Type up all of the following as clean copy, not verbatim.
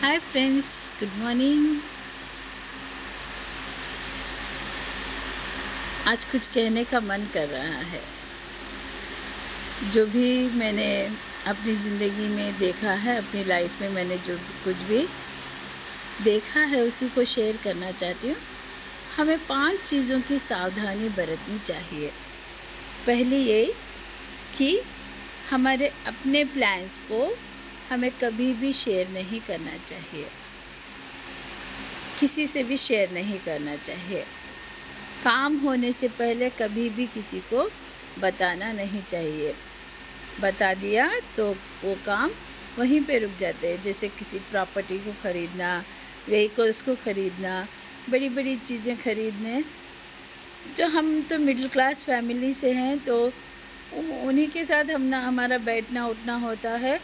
Hi friends, good morning. आज कुछ कहने का मन कर रहा है। जो भी मैंने अपनी ज़िंदगी में देखा है, अपनी लाइफ में मैंने जो कुछ भी देखा है उसी को शेयर करना चाहती हूँ। हमें 5 चीज़ों की सावधानी बरतनी चाहिए। पहली ये कि हमारे अपने प्लान्स को हमें कभी भी शेयर नहीं करना चाहिए, किसी से भी शेयर नहीं करना चाहिए। काम होने से पहले कभी भी किसी को बताना नहीं चाहिए। बता दिया तो वो काम वहीं पे रुक जाते हैं। जैसे किसी प्रॉपर्टी को ख़रीदना, व्हीकल्स को ख़रीदना, बड़ी बड़ी चीज़ें ख़रीदने। जो हम तो मिडिल क्लास फैमिली से हैं तो उन्हीं के साथ हमारा बैठना उठना होता है।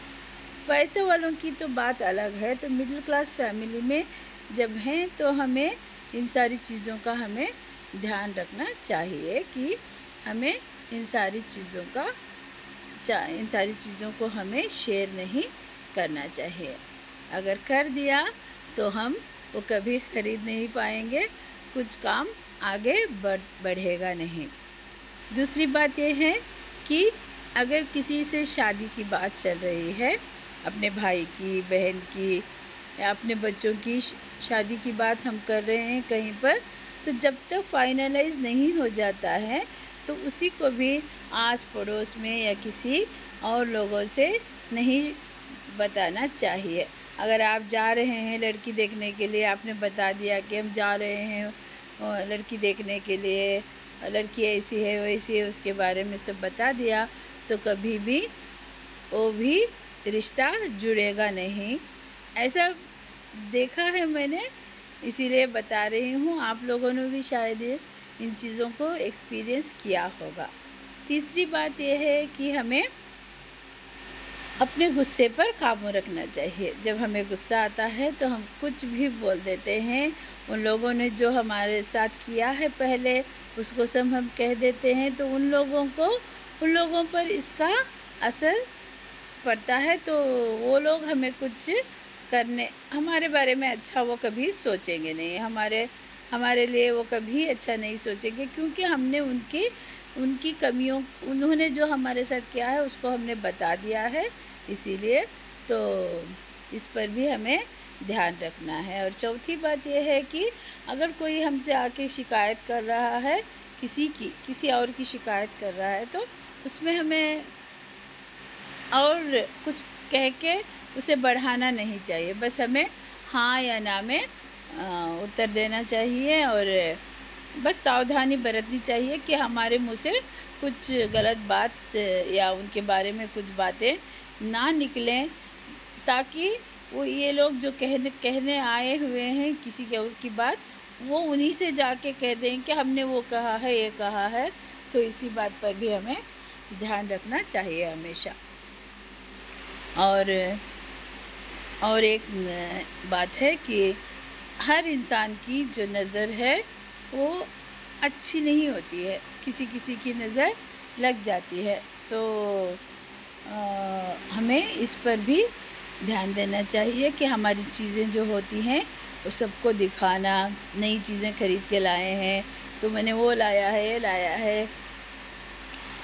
पैसे वालों की तो बात अलग है। तो मिडिल क्लास फैमिली में जब हैं तो हमें इन सारी चीज़ों का हमें ध्यान रखना चाहिए कि हमें इन सारी चीज़ों को हमें शेयर नहीं करना चाहिए। अगर कर दिया तो हम वो कभी ख़रीद नहीं पाएंगे, कुछ काम आगे बढ़ेगा नहीं। दूसरी बात यह है कि अगर किसी से शादी की बात चल रही है, अपने भाई की, बहन की या अपने बच्चों की शादी की बात हम कर रहे हैं कहीं पर, तो जब तक फाइनलाइज नहीं हो जाता है तो उसी को भी आस पड़ोस में या किसी और लोगों से नहीं बताना चाहिए। अगर आप जा रहे हैं लड़की देखने के लिए, आपने बता दिया कि हम जा रहे हैं लड़की देखने के लिए, लड़की ऐसी है वैसी है, उसके बारे में सब बता दिया, तो कभी भी वो भी रिश्ता जुड़ेगा नहीं। ऐसा देखा है मैंने, इसीलिए बता रही हूँ। आप लोगों ने भी शायद इन चीज़ों को एक्सपीरियंस किया होगा। तीसरी बात यह है कि हमें अपने गुस्से पर काबू रखना चाहिए। जब हमें गुस्सा आता है तो हम कुछ भी बोल देते हैं। उन लोगों ने जो हमारे साथ किया है पहले, उसको सब हम कह देते हैं, तो उन लोगों पर इसका असर पड़ता है। तो वो लोग हमें कुछ करने, हमारे बारे में अच्छा वो कभी सोचेंगे नहीं, हमारे लिए वो कभी अच्छा नहीं सोचेंगे, क्योंकि हमने उनकी कमियों, उन्होंने जो हमारे साथ किया है उसको हमने बता दिया है। इसीलिए तो इस पर भी हमें ध्यान रखना है। और चौथी बात यह है कि अगर कोई हमसे आके शिकायत कर रहा है, किसी और की शिकायत कर रहा है, तो उसमें हमें और कुछ कह के उसे बढ़ाना नहीं चाहिए। बस हमें हाँ या ना में उत्तर देना चाहिए और बस सावधानी बरतनी चाहिए कि हमारे मुँह से कुछ गलत बात या उनके बारे में कुछ बातें ना निकलें, ताकि वो ये लोग जो कहने आए हुए हैं किसी के और की बात, वो उन्हीं से जाके कह दें कि हमने वो कहा है, ये कहा है। तो इसी बात पर भी हमें ध्यान रखना चाहिए हमेशा। और एक बात है कि हर इंसान की जो नज़र है वो अच्छी नहीं होती है, किसी की नज़र लग जाती है। तो हमें इस पर भी ध्यान देना चाहिए कि हमारी चीज़ें जो होती हैं वो सबको दिखाना। नई चीज़ें ख़रीद के लाए हैं तो मैंने वो लाया है, ये लाया है,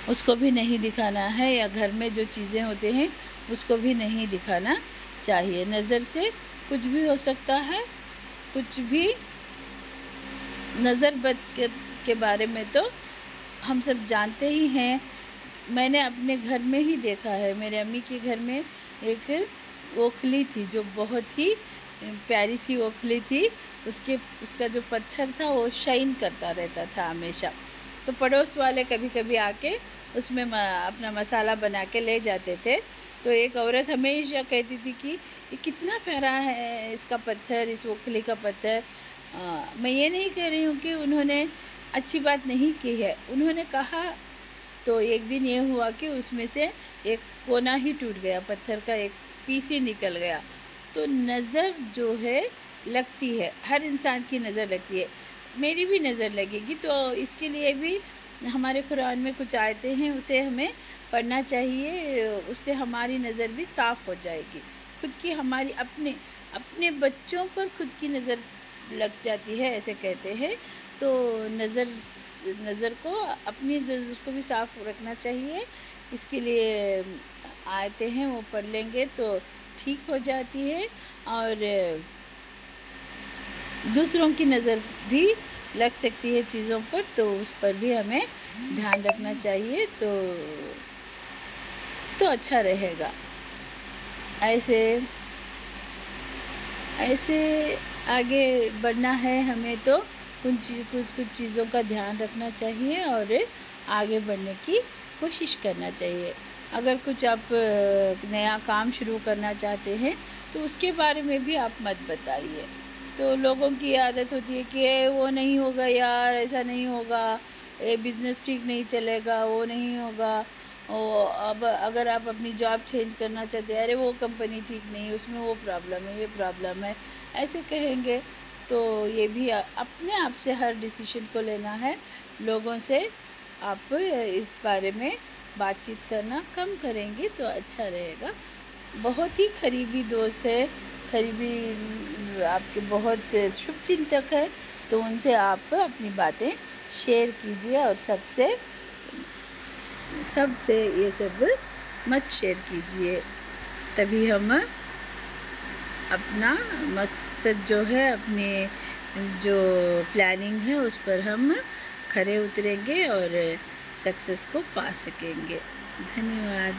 उसको भी नहीं दिखाना है। या घर में जो चीज़ें होते हैं उसको भी नहीं दिखाना चाहिए। नज़र से कुछ भी हो सकता है, कुछ भी। नज़र बद के बारे में तो हम सब जानते ही हैं। मैंने अपने घर में ही देखा है। मेरे अम्मी के घर में एक ओखली थी जो बहुत ही प्यारी सी ओखली थी। उसका जो पत्थर था वो शाइन करता रहता था हमेशा। तो पड़ोस वाले कभी कभी आके उसमें अपना मसाला बना के ले जाते थे। तो एक औरत हमेशा कहती थी कि ये कितना प्यारा है इसका पत्थर, इस ओखली का पत्थर। मैं ये नहीं कह रही हूँ कि उन्होंने अच्छी बात नहीं की है, उन्होंने कहा। तो एक दिन ये हुआ कि उसमें से एक कोना ही टूट गया, पत्थर का एक पीस ही निकल गया। तो नज़र जो है लगती है, हर इंसान की नज़र लगती है, मेरी भी नज़र लगेगी। तो इसके लिए भी हमारे कुरान में कुछ आयतें हैं, उसे हमें पढ़ना चाहिए। उससे हमारी नज़र भी साफ़ हो जाएगी। खुद की हमारी अपने बच्चों पर खुद की नज़र लग जाती है, ऐसे कहते हैं। तो नज़र को, अपनी नज़र को भी साफ़ रखना चाहिए। इसके लिए आयतें हैं वो पढ़ लेंगे तो ठीक हो जाती है, और दूसरों की नज़र भी लग सकती है चीज़ों पर, तो उस पर भी हमें ध्यान रखना चाहिए, तो अच्छा रहेगा। ऐसे ऐसे आगे बढ़ना है हमें, तो कुछ चीज़ों का ध्यान रखना चाहिए और आगे बढ़ने की कोशिश करना चाहिए। अगर कुछ आप नया काम शुरू करना चाहते हैं तो उसके बारे में भी आप मत बताइए। तो लोगों की आदत होती है कि ये वो नहीं होगा यार, ऐसा नहीं होगा, ये बिज़नेस ठीक नहीं चलेगा, वो नहीं होगा। अब अगर आप अपनी जॉब चेंज करना चाहते हैं, अरे वो कंपनी ठीक नहीं है, उसमें वो प्रॉब्लम है, ये प्रॉब्लम है, ऐसे कहेंगे तो ये भी अपने आप से हर डिसीजन को लेना है। लोगों से आप इस बारे में बातचीत करना कम करेंगे तो अच्छा रहेगा। बहुत ही करीबी दोस्त है, करीबी आपके बहुत शुभचिंतक है, तो उनसे आप अपनी बातें शेयर कीजिए, और सबसे ये सब मत शेयर कीजिए। तभी हम अपना मकसद जो है, अपने जो प्लानिंग है, उस पर हम खरे उतरेंगे और सक्सेस को पा सकेंगे। धन्यवाद।